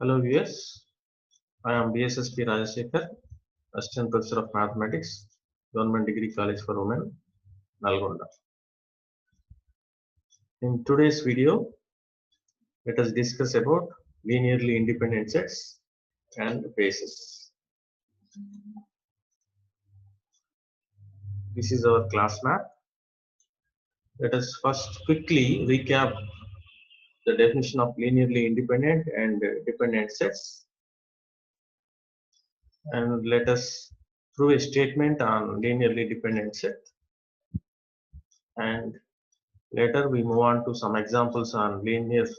Hello viewers, I am BSSP Rajashekhar, Assistant Professor of Mathematics, Government Degree College for Women, Nalgonda. In today's video, let us discuss about linearly independent sets and bases. This is our class map. Let us first quickly recap the definition of linearly independent and dependent sets, and let us prove a statement on linearly dependent set, and later we move on to some examples on linearly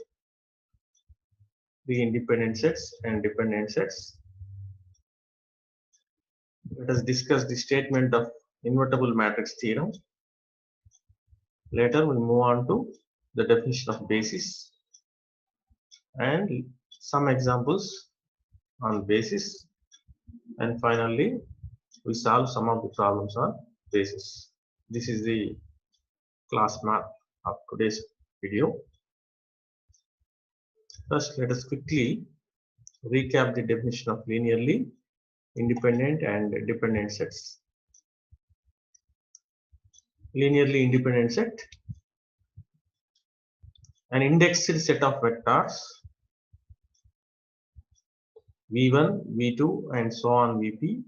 independent sets and dependent sets. Let us discuss the statement of invertible matrix theorem. Later we'll move on to the definition of basis and some examples on basis, and finally we solve some of the problems on basis. This is the class map of today's video. First, let us quickly recap the definition of linearly independent and dependent sets. Linearly independent set: an indexed set of vectors v1, v2 and so on vp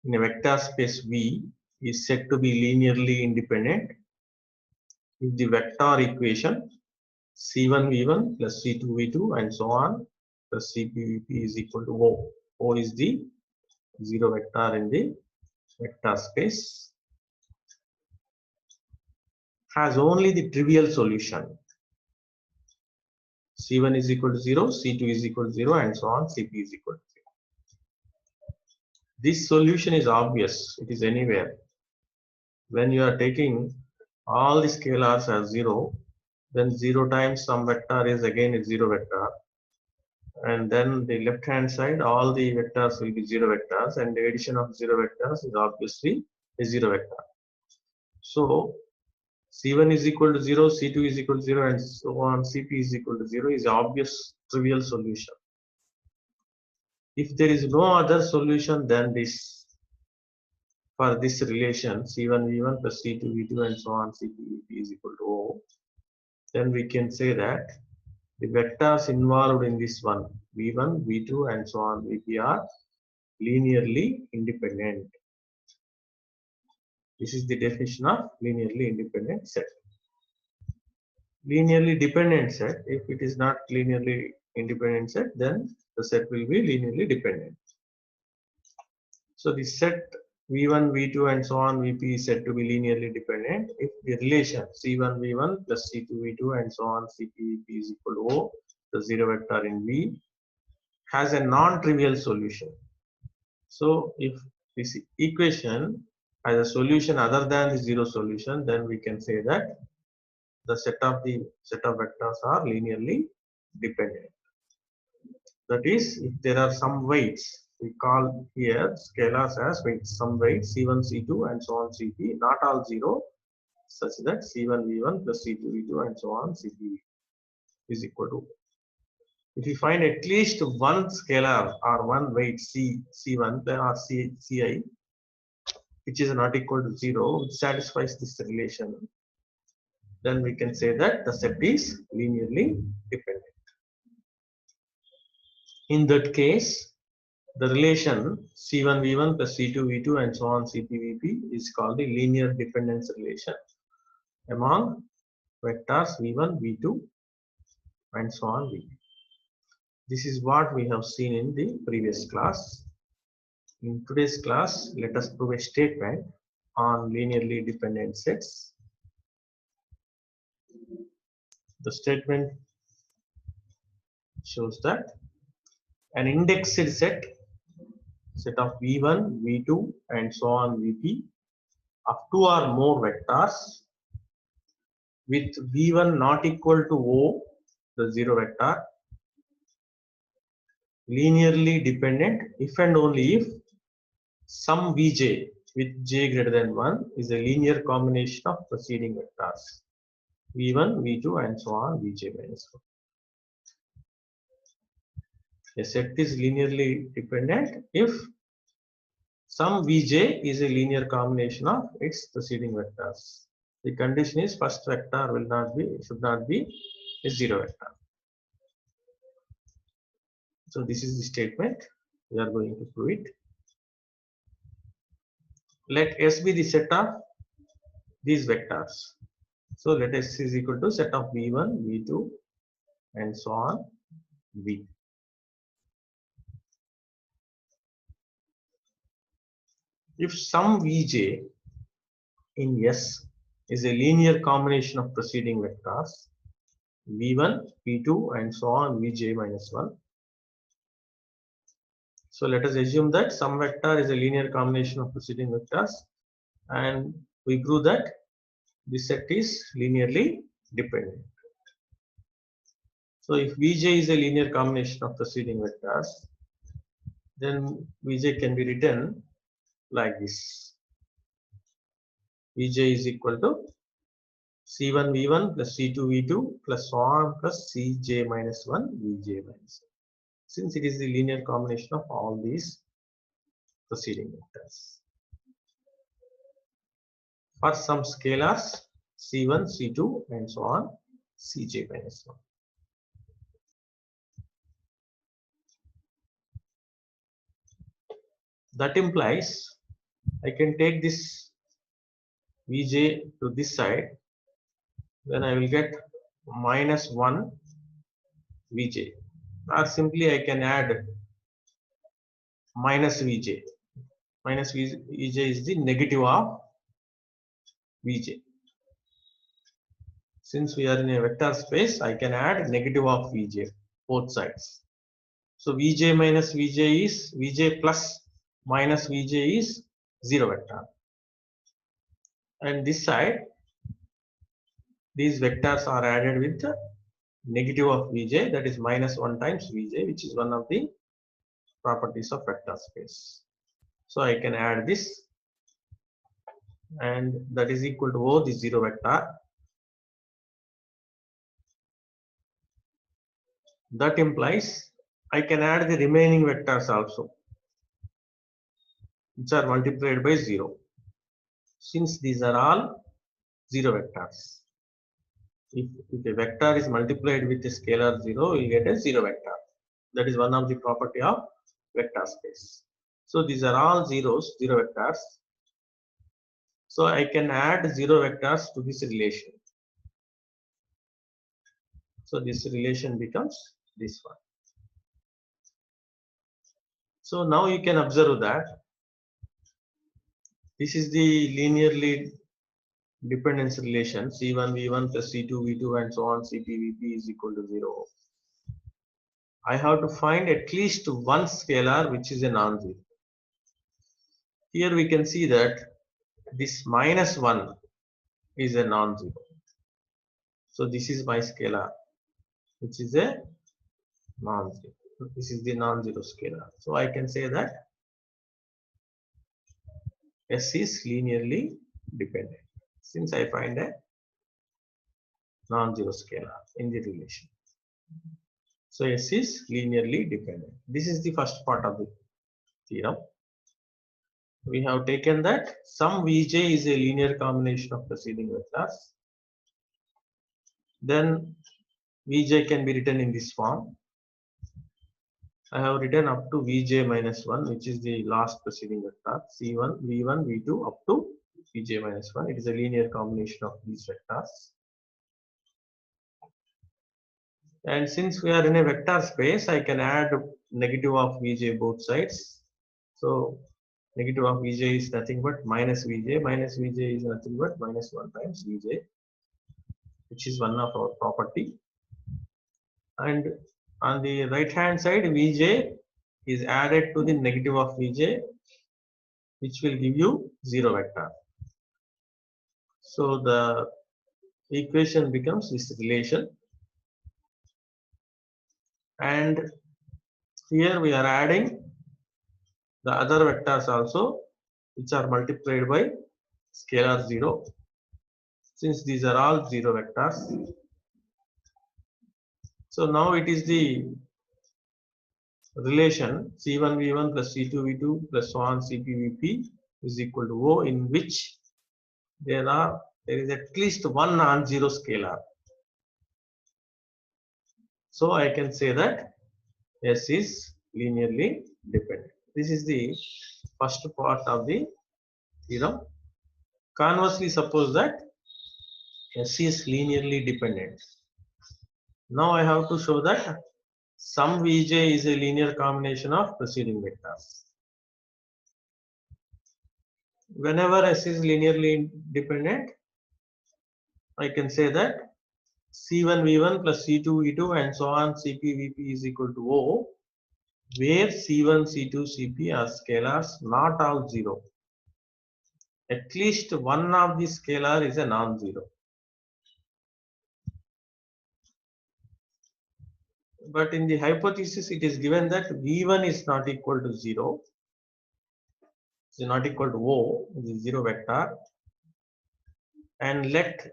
in a vector space V is said to be linearly independent if the vector equation c1 v1 plus c2 v2 and so on plus cp vp is equal to O. O is the zero vector in the vector space, has only the trivial solution. C1 is equal to 0, C2 is equal to 0 and so on, Cp is equal to 0. This solution is obvious, it is anywhere. When you are taking all the scalars as 0, then 0 times some vector is again a 0 vector, and then the left hand side all the vectors will be 0 vectors, and the addition of 0 vectors is obviously a 0 vector. So C1 is equal to 0, C2 is equal to 0 and so on, Cp is equal to 0 is obvious trivial solution. If there is no other solution than this, for this relation C1 V1 plus C2 V2 and so on, Cp Vp is equal to O, then we can say that the vectors involved in this one V1, V2 and so on Vp are linearly independent. This is the definition of linearly independent set. Linearly dependent set: if it is not linearly independent set, then the set will be linearly dependent. So the set V1, V2 and so on Vp is said to be linearly dependent if the relation C1 V1 plus C2 V2 and so on Cp Vp is equal to O, the zero vector in V, has a non-trivial solution. So if this equation has a solution other than the zero solution, then we can say that the set of vectors are linearly dependent. That is, if there are some weights, we call here scalars as weights, some weights C1, C2 and so on Cp, not all 0, such that C1 V1 plus C2 V2 and so on Cp is equal to. If you find at least one scalar or one weight C1 or Ci which is not equal to 0, which satisfies this relation, then we can say that the set is linearly dependent. In that case, the relation C1 V1 plus C2 V2 and so on Cp Vp is called the linear dependence relation among vectors V1, V2 and so on Vp. This is what we have seen in the previous class. In today's class, let us prove a statement on linearly dependent sets. The statement shows that an indexed set of V1, V2 and so on Vp of two or more vectors with V1 not equal to O, the zero vector, linearly dependent if and only if some Vj with j greater than 1 is a linear combination of preceding vectors V1, V2 and so on Vj minus 1. A set is linearly dependent if some Vj is a linear combination of its preceding vectors. The condition is first vector should not be a zero vector. So this is the statement. We are going to prove it. Let S be the set of these vectors. So let S is equal to set of V1, V2, and so on V. If some Vj in S is a linear combination of preceding vectors V1, V2, and so on Vj minus 1. So let us assume that some vector is a linear combination of preceding vectors, and we prove that this set is linearly dependent. So if Vj is a linear combination of preceding vectors, then Vj can be written like this. Vj is equal to C1 V1 plus C2 V2 plus so on plus Cj minus 1 Vj minus 1. Since it is the linear combination of all these preceding vectors. For some scalars C1, C2 and so on Cj minus 1. That implies I can take this Vj to this side, then I will get minus 1 Vj, or simply I can add minus Vj. Minus Vj is the negative of Vj. Since we are in a vector space, I can add negative of Vj both sides. So Vj minus Vj is Vj plus minus Vj is 0 vector. And this side, these vectors are added with the negative of Vj, that is minus 1 times Vj, which is one of the properties of vector space. So I can add this, and that is equal to O, the 0 vector. That implies I can add the remaining vectors also, which are multiplied by 0. Since these are all 0 vectors. If a vector is multiplied with a scalar 0, you will get a 0 vector. That is one of the property of vector space. So these are all zeros, 0 vectors. So I can add 0 vectors to this relation. So this relation becomes this one. So now you can observe that this is the linearly dependence relation C1 V1 plus C2 V2 and so on Cp Vp is equal to 0. I have to find at least one scalar which is a non-zero. Here we can see that this minus 1 is a non-zero. So this is my scalar which is a non-zero. This is the non-zero scalar. So I can say that S is linearly dependent since I find a non-zero scalar in the relation. So S is linearly dependent. This is the first part of the theorem. We have taken that some Vj is a linear combination of preceding vectors. Then Vj can be written in this form. I have written up to Vj minus 1, which is the last preceding vector, C1, V1, V2 up to Vj minus 1. It is a linear combination of these vectors. And since we are in a vector space, I can add negative of Vj both sides. So negative of Vj is nothing but minus Vj. Minus Vj is nothing but minus 1 times Vj, which is one of our property. And on the right hand side, Vj is added to the negative of Vj, which will give you 0 vector. So the equation becomes this relation. And here we are adding the other vectors also, which are multiplied by scalar 0. Since these are all 0 vectors. So now it is the relation C1 V1 plus C2 V2 plus so on CP VP is equal to O, in which there is at least one non-zero scalar. So I can say that S is linearly dependent. This is the first part of the theorem. Conversely, suppose that S is linearly dependent. Now I have to show that some Vj is a linear combination of preceding vectors. Whenever S is linearly dependent, I can say that C1 V1 plus C2 V2 and so on CP VP is equal to O, where C1, C2, CP are scalars, not all zero. At least one of the scalar is a non-zero. But in the hypothesis, it is given that V1 is not equal to 0, is not equal to O, the zero vector, and let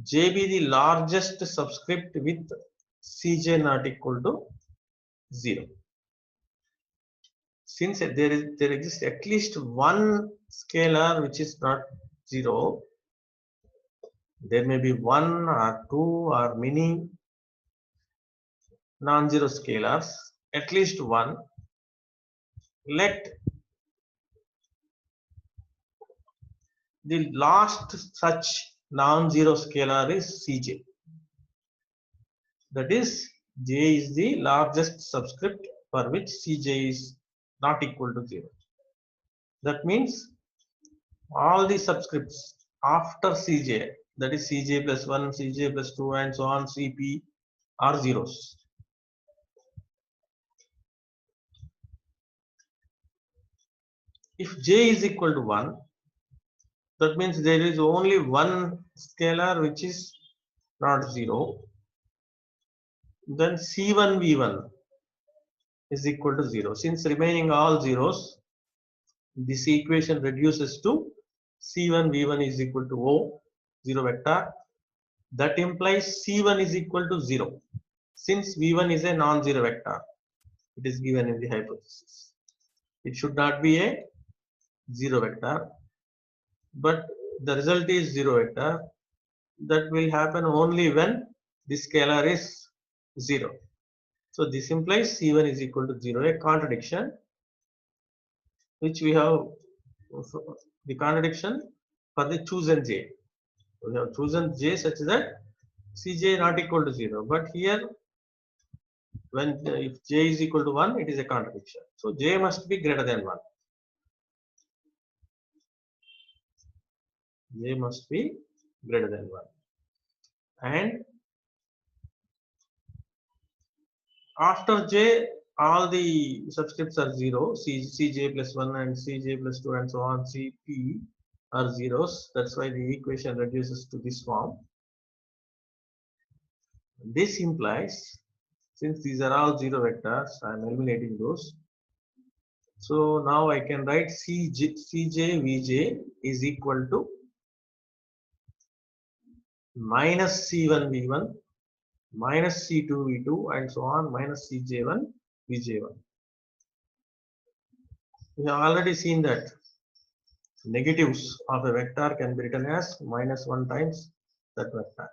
J be the largest subscript with Cj not equal to 0. Since there exists at least one scalar which is not 0, there may be one or two or many non-zero scalars, at least one. Let the last such non-zero scalar is Cj. That is, J is the largest subscript for which Cj is not equal to 0. That means all the subscripts after Cj, that is Cj plus 1, Cj plus 2 and so on Cp are zeros. If J is equal to 1, that means there is only one scalar which is not 0. Then C1 V1 is equal to 0. Since remaining all zeros, this equation reduces to C1 V1 is equal to O, 0 vector. That implies C1 is equal to 0. Since V1 is a non-zero vector, it is given in the hypothesis. It should not be a 0 vector, but the result is 0 vector. That will happen only when the scalar is 0. So this implies C1 is equal to 0, a contradiction which we have, the contradiction for the chosen J. We have chosen J such that Cj not equal to 0, but here when if J is equal to 1, it is a contradiction. So J must be greater than 1. J must be greater than 1. And after J, all the subscripts are 0. Cj plus 1 and Cj plus 2 and so on. Cp are zeros. That's why the equation reduces to this form. This implies, since these are all 0 vectors, I am eliminating those. So now I can write Cj Vj is equal to minus C1 V1 minus C2 V2 and so on minus Cj1 Vj1. We have already seen that negatives of a vector can be written as minus 1 times that vector.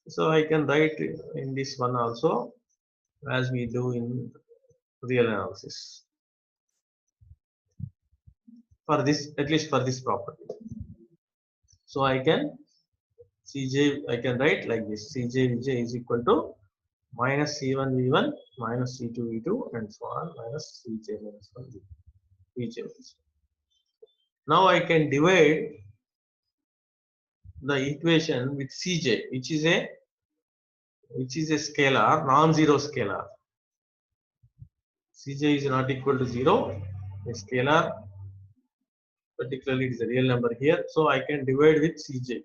So I can write in this one also, as we do in real analysis, for this, at least for this property. So I can write like this: Cj Vj is equal to minus C1 V1 minus C2 V2 and so on minus Cj minus 1 Vj. Now I can divide the equation with Cj, which is a scalar, non-zero scalar. Cj is not equal to 0, a scalar, particularly it is a real number here. So I can divide with Cj.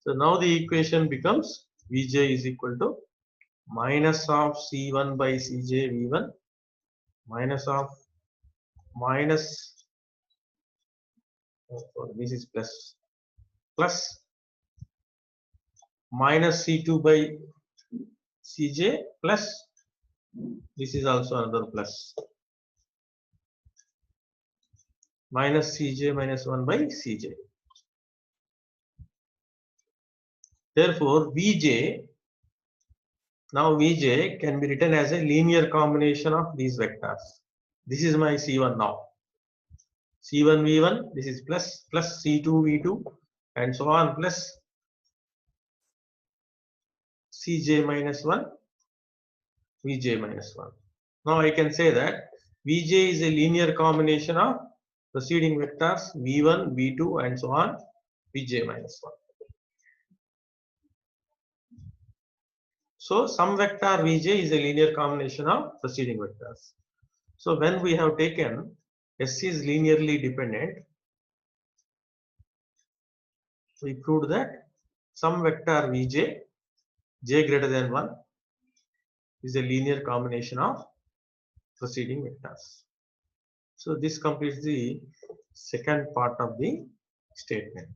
So now the equation becomes Vj is equal to minus of C1 by Cj V1 minus of minus, this is plus minus C2 by Cj plus This is also another plus. Minus Cj minus 1 by Cj. Therefore, Vj, now Vj can be written as a linear combination of these vectors. This is my C1 now. C1 V1, this is plus C2 V2 and so on, plus Cj minus 1 Vj minus 1. Now I can say that Vj is a linear combination of preceding vectors V1, V2 and so on, Vj minus 1. So some vector Vj is a linear combination of preceding vectors. So when we have taken S is linearly dependent, we proved that some vector Vj, j greater than 1, is a linear combination of preceding vectors. So this completes the second part of the statement.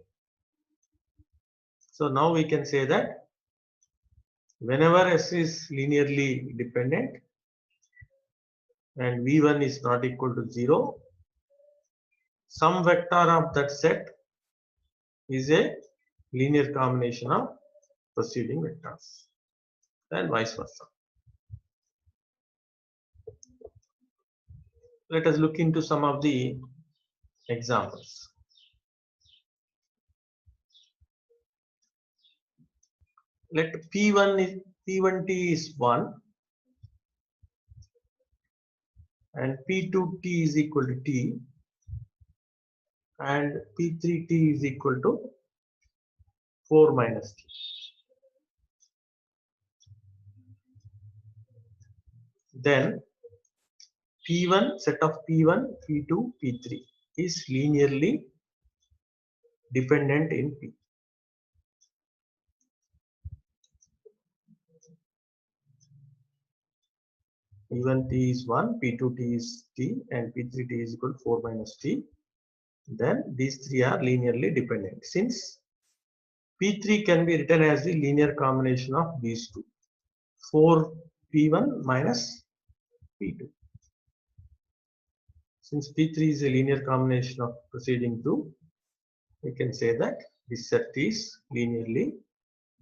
So now we can say that whenever S is linearly dependent and V1 is not equal to 0, some vector of that set is a linear combination of preceding vectors and vice versa. Let us look into some of the examples. Let P1T is 1 and P2T is equal to T and P3T is equal to 4 minus T. Then P1, set of P1, P2, P3 is linearly dependent in P. P1T is 1, P2T is T and P3T is equal to 4 minus T. Then these three are linearly dependent. Since P3 can be written as the linear combination of these two, 4P1 minus P2. Since P3 is a linear combination of preceding two, we can say that this set is linearly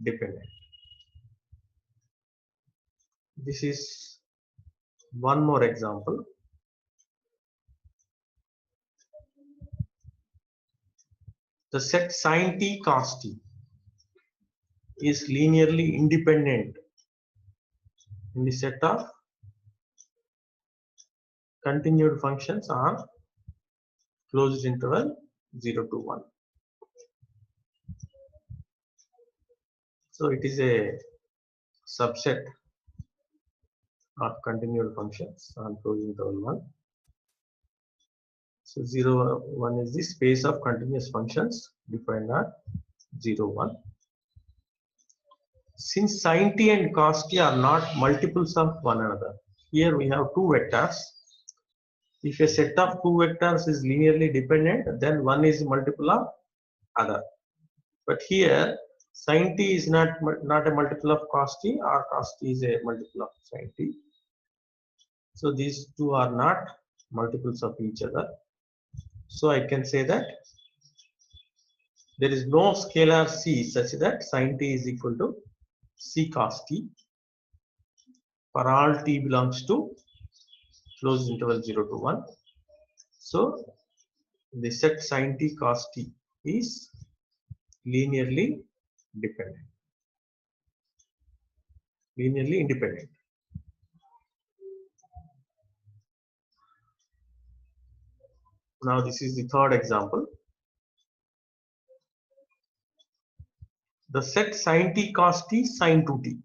dependent. This is one more example. The set sin t cos t is linearly independent in the set of continued functions on closed interval 0 to 1. So it is a subset of continued functions on closed interval 1. So 0, 1 is the space of continuous functions defined on 0, 1. Since sin t and cos t are not multiples of one another, here we have two vectors. If a set of two vectors is linearly dependent, then one is multiple of other. But here sin t is not a multiple of cos t, or cos t is a multiple of sin t. So these two are not multiples of each other. So I can say that there is no scalar c such that sin t is equal to c cos t for all t belongs to closed interval 0 to 1. So the set sin t cos t is linearly dependent, linearly independent. Now this is the third example. The set sin t cos t sin 2t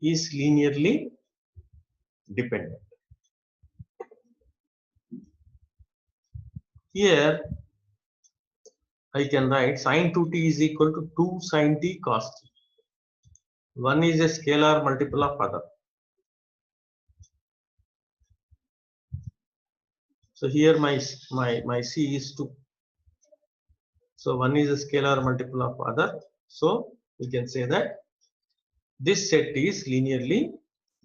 is linearly dependent. Here I can write sin 2t is equal to 2 sin t cos t. One is a scalar multiple of other. So here my c is 2. So one is a scalar multiple of other. So we can say that this set is linearly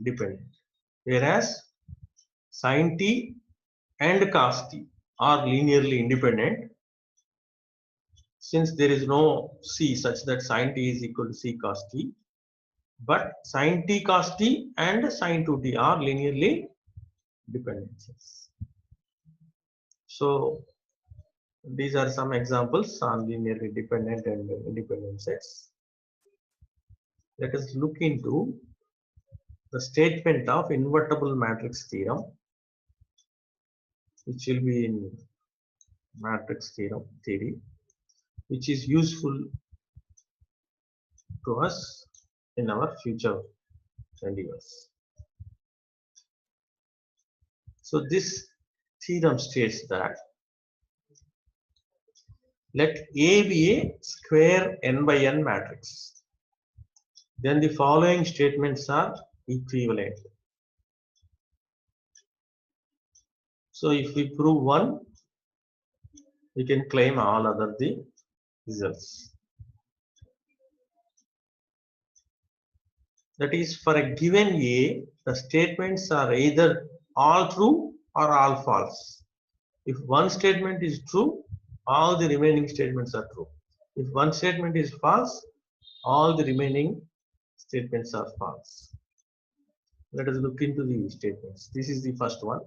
dependent. whereas sin t and cos t are linearly independent since there is no c such that sin t is equal to c cos t. But sin t cos t and sin 2t are linearly dependent. So these are some examples on linearly dependent and independent sets. Let us look into the statement of invertible matrix theorem, which will be in matrix theorem theory, which is useful to us in our future endeavors. So this theorem states that let A be a square n by n matrix. Then the following statements are equivalent. So if we prove one, we can claim all other the results. That is, for a given A, the statements are either all true or all false. If one statement is true, all the remaining statements are true. If one statement is false, all the remaining statements are false. Let us look into the statements. This is the first one.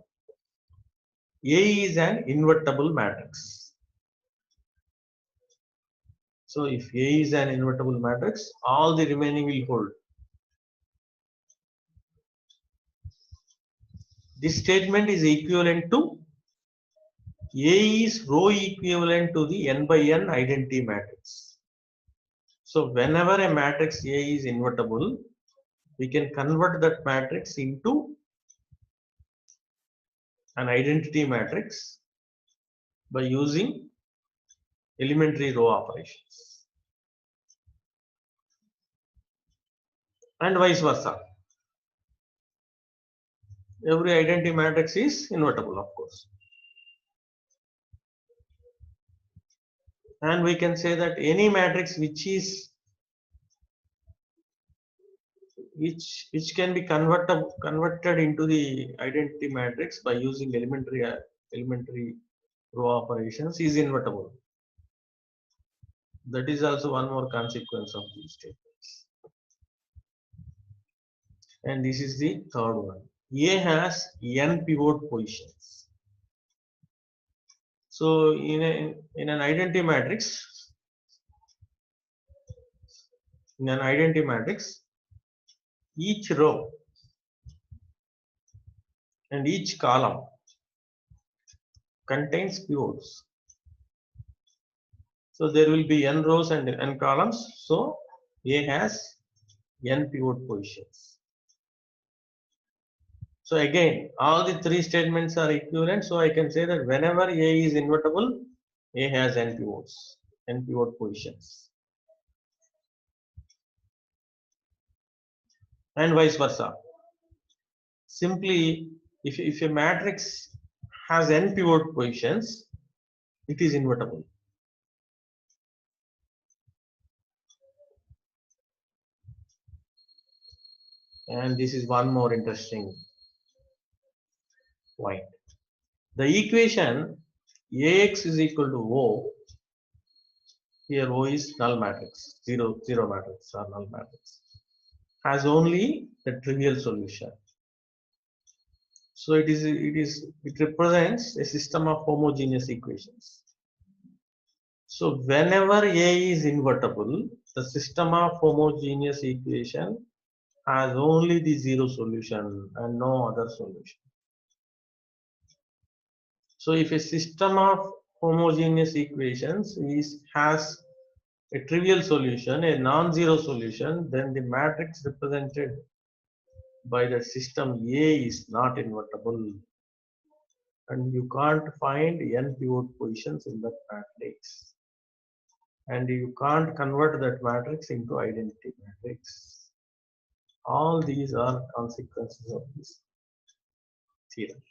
A is an invertible matrix. So if A is an invertible matrix, all the remaining will hold. This statement is equivalent to A is row equivalent to the n by n identity matrix. So whenever a matrix A is invertible, we can convert that matrix into an identity matrix by using elementary row operations. And vice versa. Every identity matrix is invertible, of course. And we can say that any matrix which can be converted into the identity matrix by using elementary row operations is invertible. That is also one more consequence of these statements. And this is the third one. A has n pivot positions. So in an identity matrix, each row and each column contains pivots. So there will be n rows and n columns. So A has n pivot positions. So again, all the three statements are equivalent. So I can say that whenever A is invertible, A has n pivots, n pivot positions. And vice versa. Simply, if a matrix has n pivot positions, it is invertible. And this is one more interesting point. The equation Ax is equal to O, here O is null matrix, zero matrix or null matrix, has only the trivial solution. So it represents a system of homogeneous equations. So whenever A is invertible, the system of homogeneous equation has only the zero solution and no other solution. So if a system of homogeneous equations has a trivial solution, a non-zero solution, then the matrix represented by the system A is not invertible. And you can't find n pivot positions in that matrix. And you can't convert that matrix into identity matrix. All these are consequences of this theorem.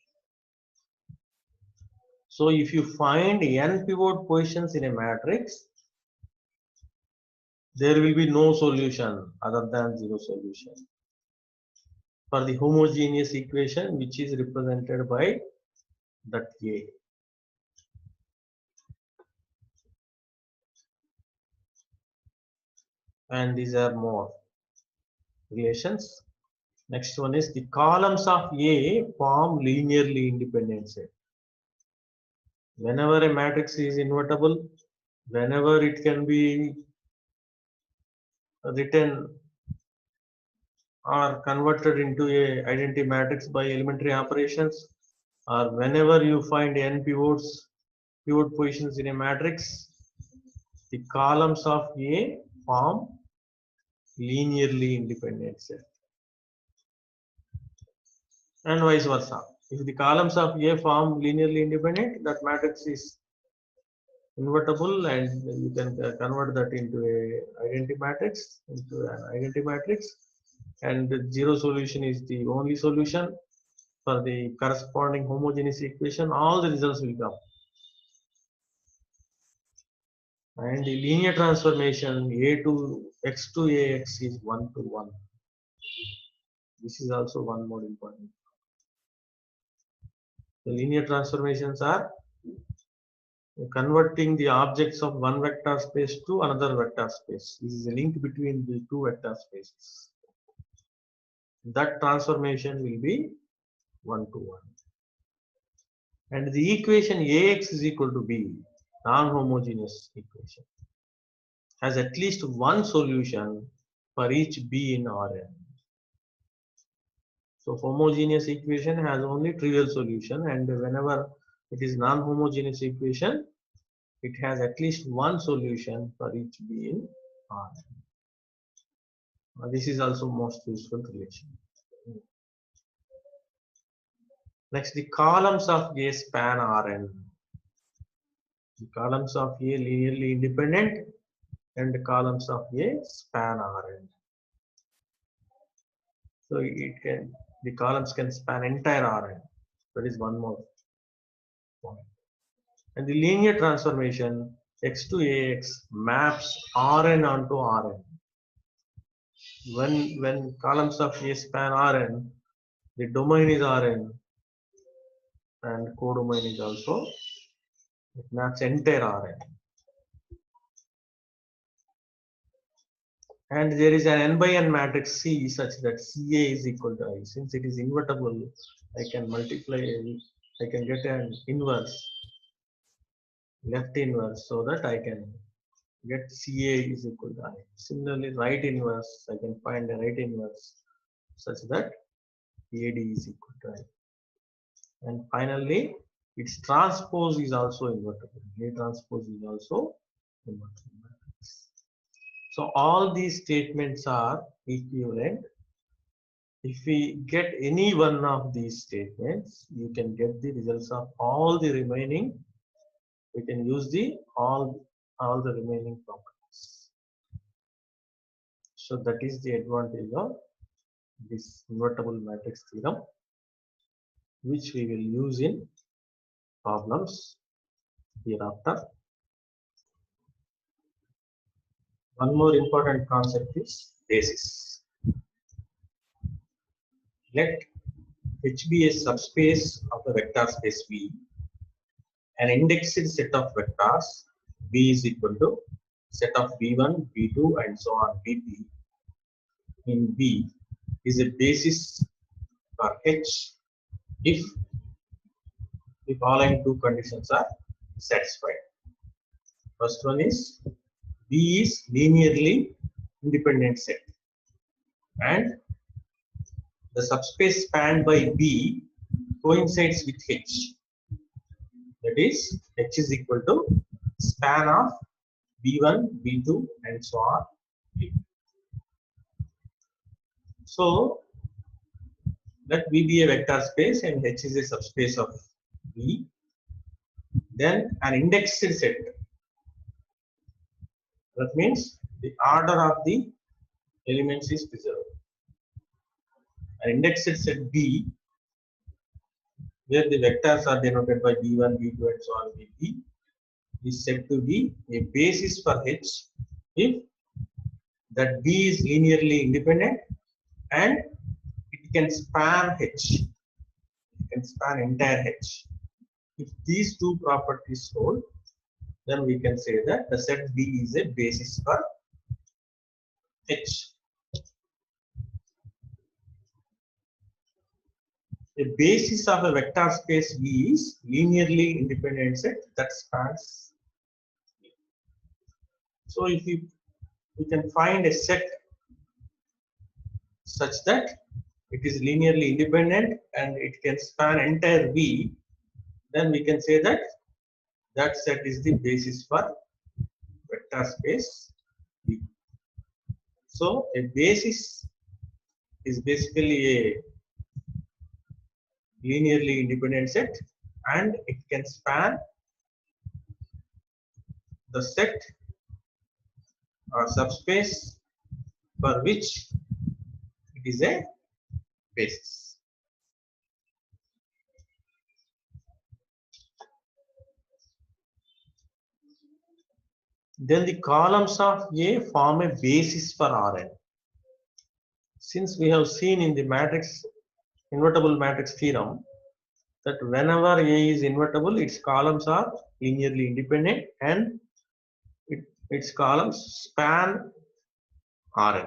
So if you find n pivot positions in a matrix, there will be no solution other than zero solution. for the homogeneous equation which is represented by that A. And these are more relations. Next one is the columns of A form linearly independent set. Whenever a matrix is invertible, whenever it can be written or converted into a identity matrix by elementary operations, or whenever you find n pivot positions in a matrix, the columns of A form linearly independent set, and vice versa. If the columns of A form linearly independent, that matrix is invertible, and you can convert that into a identity matrix, and the zero solution is the only solution for the corresponding homogeneous equation. All the results will come. And the linear transformation A to x to Ax is 1 to 1. This is also one more important. The linear transformations are converting the objects of one vector space to another vector space. This is a link between the two vector spaces. That transformation will be 1 to 1. And the equation Ax is equal to B, non-homogeneous equation, has at least one solution for each B in Rn. So homogeneous equation has only trivial solution, and whenever it is non-homogeneous equation, it has at least one solution for each B in Rn. This is also most useful relation. Next, the columns of A span Rn. The columns of A linearly independent, and the columns of A span Rn. So the columns can span entire Rn. That is one more point. And the linear transformation x to Ax maps Rn onto Rn. When columns of A span Rn, the domain is Rn, and codomain is also, it maps entire Rn. And there is an n by n matrix C such that Ca is equal to I. Since it is invertible, I can multiply, I can get an inverse, left inverse, so that I can get Ca is equal to I. Similarly, right inverse, I can find a right inverse such that Ad is equal to I. And finally, its transpose is also invertible. A transpose is also invertible matrix. So all these statements are equivalent. If we get any one of these statements, you can get the results of all the remaining. We can use the all the remaining properties. So that is the advantage of this invertible matrix theorem, which we will use in problems hereafter. One more important concept is basis. Let H be a subspace of the vector space V. An indexed set of vectors V is equal to set of V1, V2, and so on Vp in V is a basis for H if the following two conditions are satisfied. First one is V is linearly independent set, and the subspace spanned by V coincides with H. That is, H is equal to span of V1, V2, and so on. So let V be a vector space and H is a subspace of V. Then an indexed set. That means the order of the elements is preserved. An indexed set V, where the vectors are denoted by V1, V2, and so on Vp, is said to be a basis for H if that V is linearly independent and it can span H. It can span entire H. If these two properties hold, then we can say that the set B is a basis for H. A basis of a vector space V is linearly independent set that spans. So if we can find a set such that it is linearly independent and it can span entire V, then we can say that that set is the basis for vector space V. So a basis is basically a linearly independent set and it can span the set or subspace for which it is a basis. Then the columns of A form a basis for Rn. Since we have seen in the matrix, invertible matrix theorem, that whenever A is invertible, its columns are linearly independent and its columns span Rn.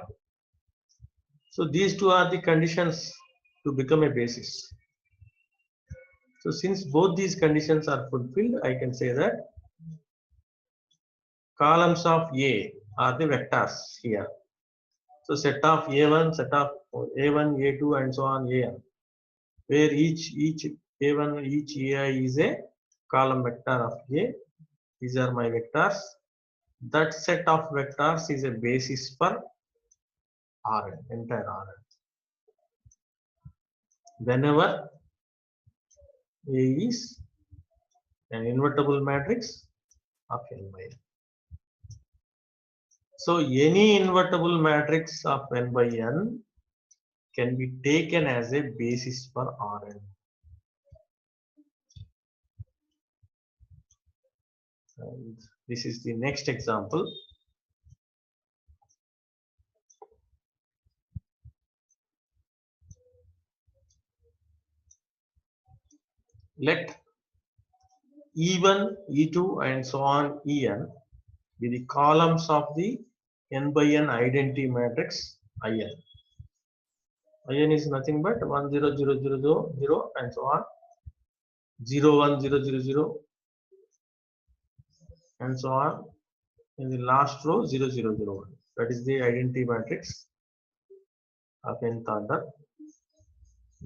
So these two are the conditions to become a basis. So since both these conditions are fulfilled, I can say that columns of A are the vectors here. So set of A1, set of A1, A2 and so on An, where each A1, each AI is a column vector of A. These are my vectors. That set of vectors is a basis for Rn, entire Rn. Whenever A is an invertible matrix of n by n. So any invertible matrix of n by n can be taken as a basis for Rn. And this is the next example. Let E1, E2 and so on En be the columns of the n by n identity matrix In. In is nothing but 1 0 0 0 0 0 and so on, 0 1 0 0 0 and so on. In the last row 0 0 0 1. That is the identity matrix of nth order.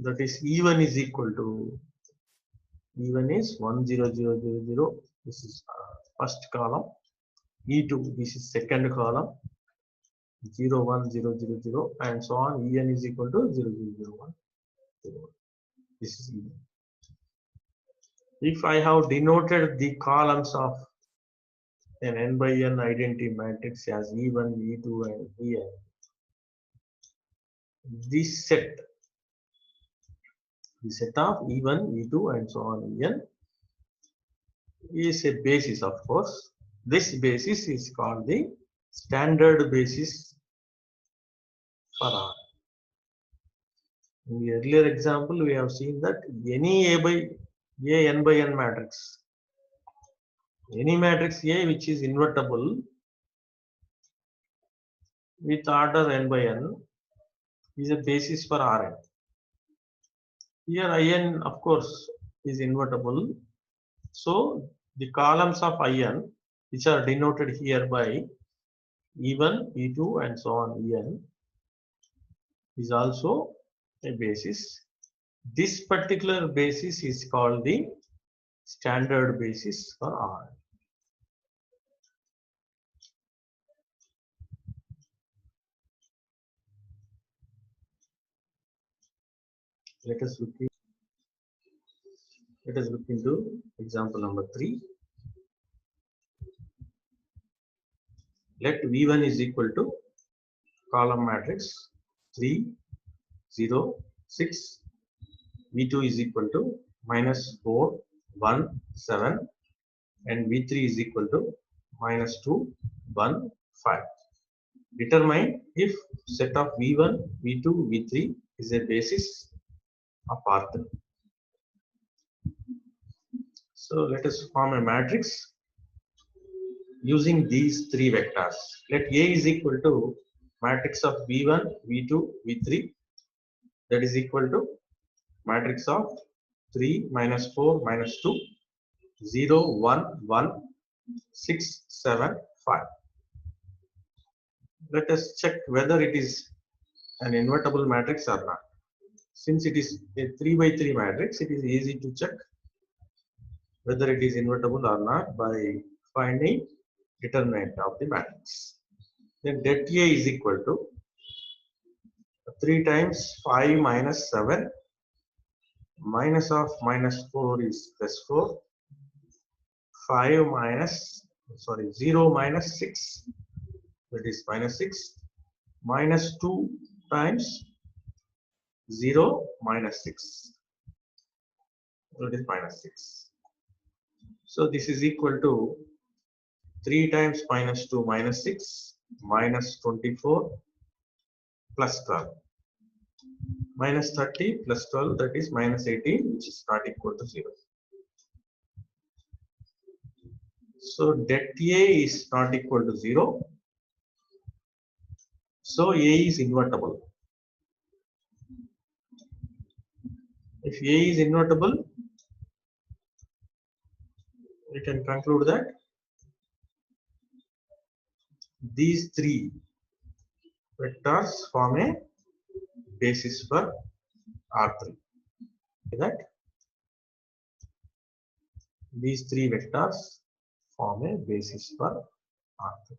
That is E1 is equal to, E1 is 1 0 0 0 0. This is first column. E2, this is second column. 0 1 0 0 0 and so on. En is equal to 0 0 0 1 0 1. This is En. If I have denoted the columns of an n by n identity matrix as E1, E2 and En, this set, the set of E1, E2 and so on En is a basis, of course. This basis is called the standard basis for R. In the earlier example, we have seen that any n by n matrix, any matrix A which is invertible with order n by n is a basis for Rn. Here In, of course, is invertible. So the columns of In, which are denoted here by E1, E2 and so on En, is also a basis. This particular basis is called the standard basis for R. Let us look into example number 3. Let V1 is equal to column matrix 3 0 6. V2 is equal to -4 1 7 and V3 is equal to -2 1 5. Determine if set of V1, V2, V3 is a basis of R3. So let us form a matrix using these three vectors. Let A is equal to matrix of V1, V2, V3, that is equal to matrix of 3 minus 4 minus 2 0 1 1 6 7 5. Let us check whether it is an invertible matrix or not. Since it is a 3 by 3 matrix, it is easy to check whether it is invertible or not by finding determinant of the matrix. Then det A is equal to 3 times 5 minus 7, minus of minus 4 is plus 4, 5 minus, sorry, 0 minus 6, that is minus 6, minus 2 times 0 minus 6, that is minus 6. So this is equal to 3 times minus 2 minus 6 minus 24 plus 12 minus 30 plus 12, that is minus 18, which is not equal to 0. So det A is not equal to 0. So A is invertible. If A is invertible, we can conclude that these three vectors form a basis for R3. That these three vectors form a basis for R3.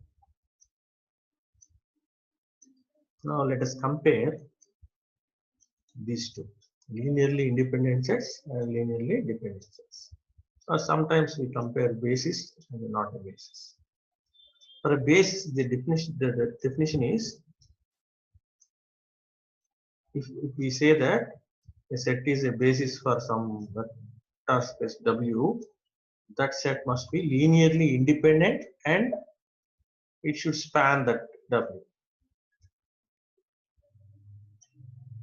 Now let us compare these two, linearly independent sets and linearly dependent sets. Or sometimes we compare basis and not a basis. For a base, the definition is, if we say that a set is a basis for some vector space W, that set must be linearly independent and it should span that W.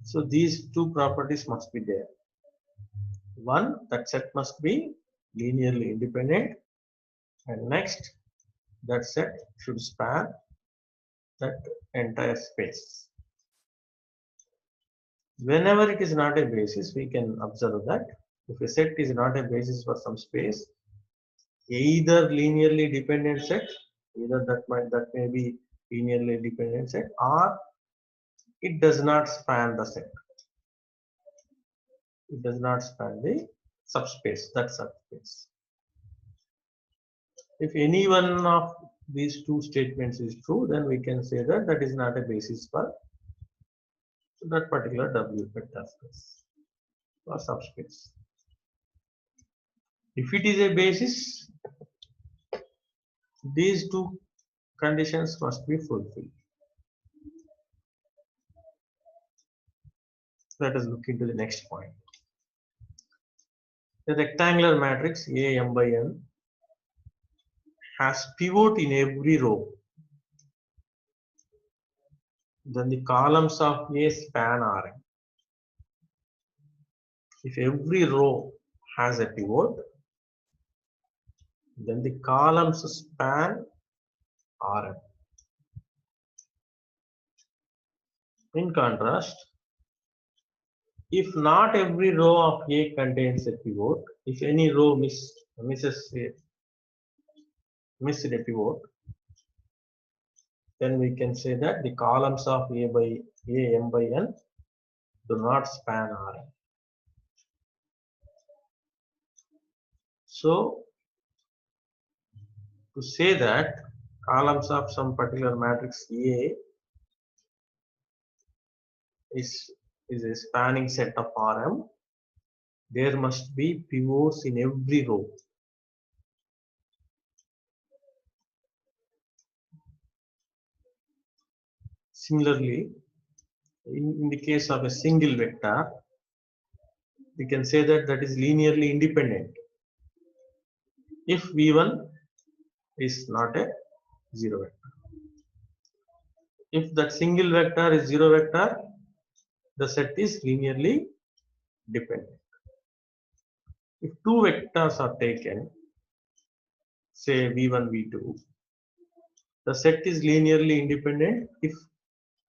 So these two properties must be there. One, that set must be linearly independent, and next, that set should span that entire space. Whenever it is not a basis, we can observe that if a set is not a basis for some space, either linearly dependent set, either that may be linearly dependent set, or it does not span the set. It does not span the subspace, that subspace. If any one of these two statements is true, then we can say that that is not a basis for that particular W vector space or subspace. If it is a basis, these two conditions must be fulfilled. Let us look into the next point. The rectangular matrix A m by n has pivot in every row. Then the columns of A span Rn. If every row has a pivot, then the columns span Rn. In contrast, if not every row of A contains a pivot, if any row missed a pivot, then we can say that the columns of A m by n do not span Rn. So to say that columns of some particular matrix A is a spanning set of Rm, there must be pivots in every row. Similarly, in the case of a single vector, we can say that that is linearly independent if V1 is not a zero vector. If that single vector is zero vector, the set is linearly dependent. If two vectors are taken, say v1, v2, the set is linearly independent if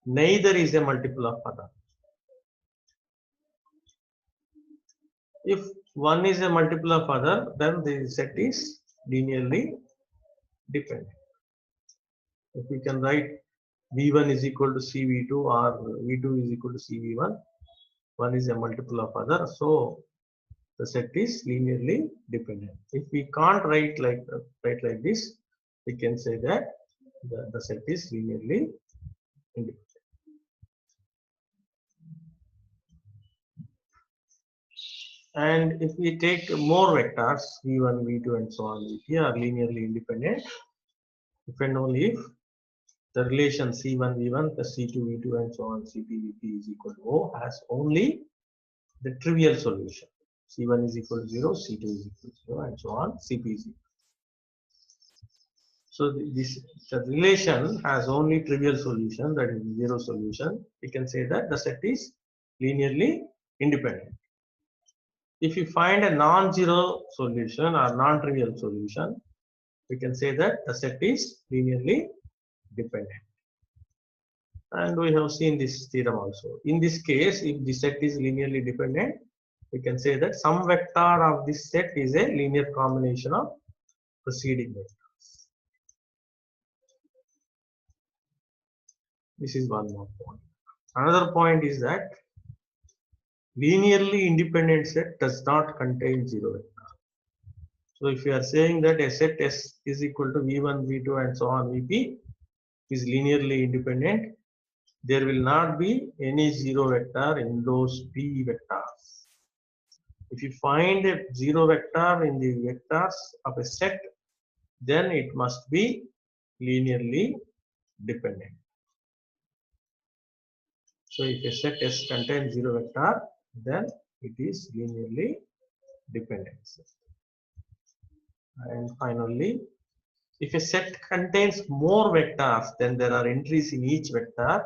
neither is a multiple of other. If one is a multiple of other, then the set is linearly dependent. If we can write v1 is equal to cv2 or v2 is equal to cv1, one is a multiple of other, so the set is linearly dependent. If we can't write like this, we can say that the set is linearly independent. And if we take more vectors, v1, v2, and so on, vp are linearly independent if and only if the relation c1, v1 plus c2, v2, and so on, cp, vp is equal to o has only the trivial solution. c1 is equal to 0, c2 is equal to 0, and so on, cp is equal. So the relation has only trivial solution, that is zero solution. We can say that the set is linearly independent. If you find a non-zero solution or non-trivial solution, we can say that the set is linearly dependent. And we have seen this theorem also. In this case, if the set is linearly dependent, we can say that some vector of this set is a linear combination of preceding vectors. This is one more point. Another point is that linearly independent set does not contain zero vector. So if you are saying that a set S is equal to V1, V2, and so on, Vp is linearly independent, there will not be any zero vector in those P vectors. If you find a zero vector in the vectors of a set, then it must be linearly dependent. So if a set S contains zero vector, then it is linearly dependent. And finally, if a set contains more vectors than there are entries in each vector,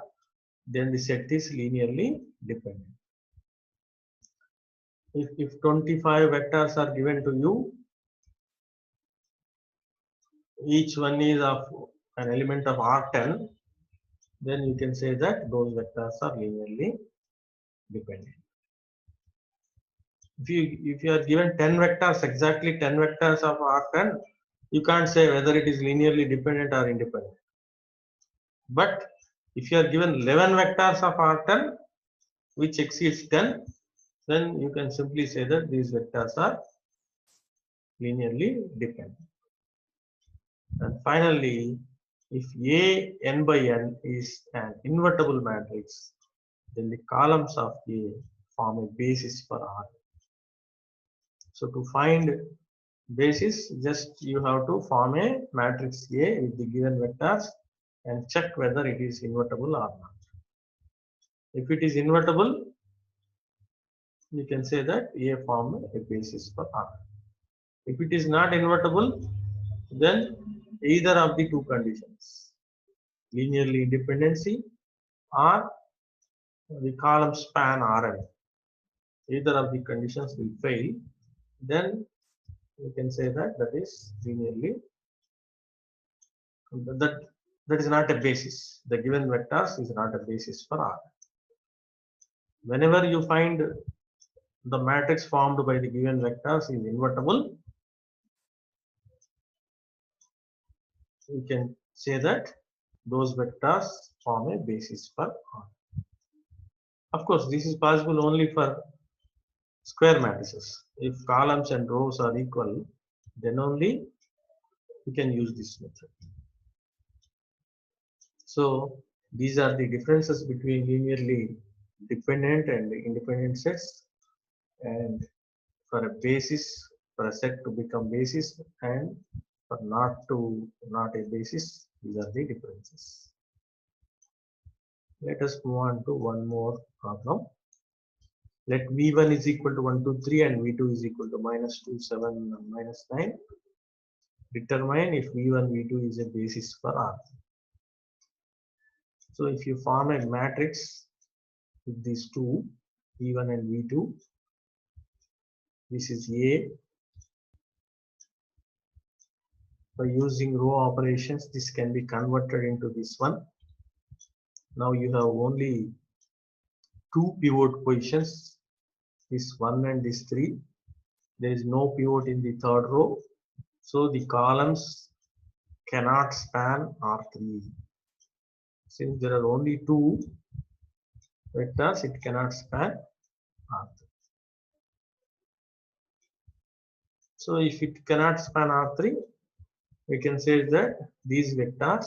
then the set is linearly dependent. If 25 vectors are given to you, each one is of an element of R10, then you can say that those vectors are linearly dependent. If you are given 10 vectors, exactly 10 vectors of R10, you can't say whether it is linearly dependent or independent. But if you are given 11 vectors of R10 which exceeds 10, then you can simply say that these vectors are linearly dependent. And finally, if A n by n is an invertible matrix, then the columns of A form a basis for R. So to find basis, just you have to form a matrix A with the given vectors and check whether it is invertible or not. If it is invertible, you can say that A form a basis for R. If it is not invertible, then either of the two conditions, linearly independency or the column span Rn, either of the conditions will fail, then we can say that that is linearly, that is not a basis. The given vectors is not a basis for R. Whenever you find the matrix formed by the given vectors is invertible, we can say that those vectors form a basis for R. Of course, this is possible only for square matrices. If columns and rows are equal, then only we can use this method. So these are the differences between linearly dependent and independent sets, and for a basis, for a set to become basis, and for not a basis, these are the differences. Let us move on to one more problem. Let v1 is equal to 1, 2, 3 and v2 is equal to -2, 7 and -9. Determine if v1, v2 is a basis for R. So if you form a matrix with these two, V1 and V2, this is A. By using row operations, this can be converted into this one. Now you have only two pivot positions, this 1 and this 3. There is no pivot in the third row. So the columns cannot span R3. Since there are only two vectors, it cannot span R3. So if it cannot span R3, we can say that these vectors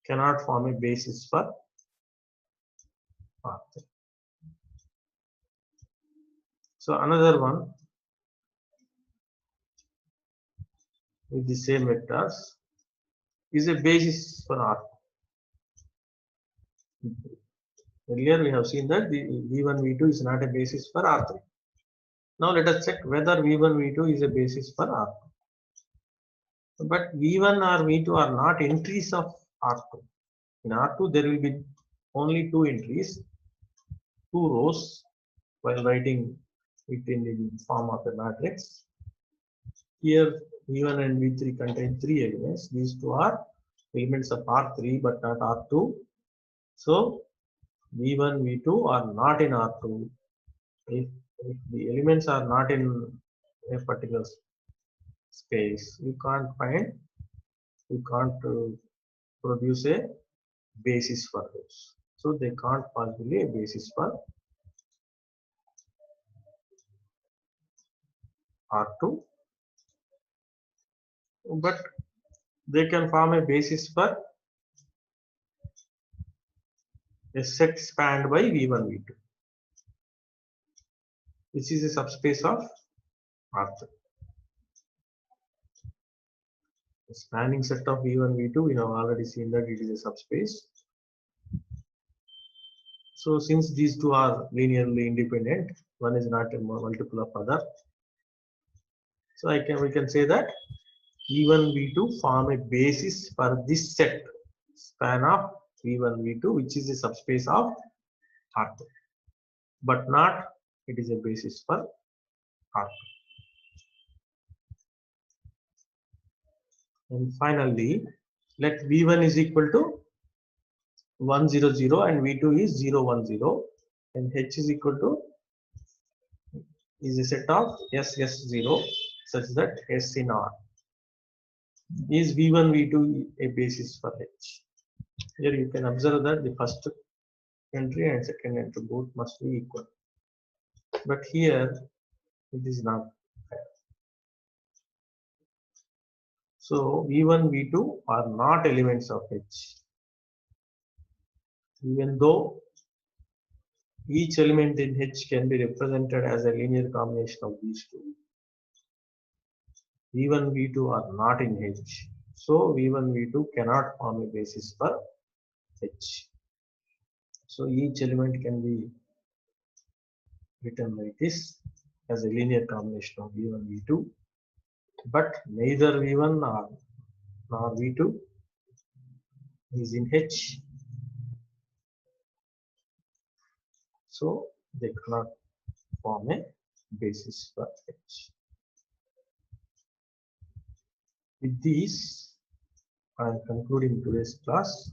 cannot form a basis for R3. So another one with the same vectors is a basis for R. Earlier we have seen that the V1, V2 is not a basis for R3. Now let us check whether V1, V2 is a basis for R2. But V1 or V2 are not entries of R2. In R2 there will be only two entries, two rows while writing it in the form of a matrix. Here V1 and V3 contain three elements. These two are elements of R3 but not R2. So V1, V2 are not in R2. If the elements are not in a particular space, you can't produce a basis for those. So they can't possibly a basis for R2, but they can form a basis for a set spanned by V1, V2, which is a subspace of R3. The spanning set of V1, V2, we have already seen that it is a subspace. So since these two are linearly independent, one is not a multiple of other. So we can say that V1, V2 form a basis for this set span of V1, V2, which is a subspace of R2, but not it is a basis for R2. And finally, let V1 is equal to 1, 0, 0 and V2 is 0, 1, 0, and H is equal to is a set of S, S, 0 such that S in R. Is V1, V2 a basis for H? Here you can observe that the first entry and second entry both must be equal. But here it is not fair. So V1, V2 are not elements of H. Even though each element in H can be represented as a linear combination of these two, V1, V2 are not in H. So V1, V2 cannot form a basis for H. So each element can be written like this as a linear combination of V1, V2, but neither V1 nor V2 is in H. So they cannot form a basis for H. With these, I am concluding today's class.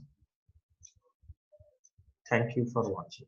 Thank you for watching.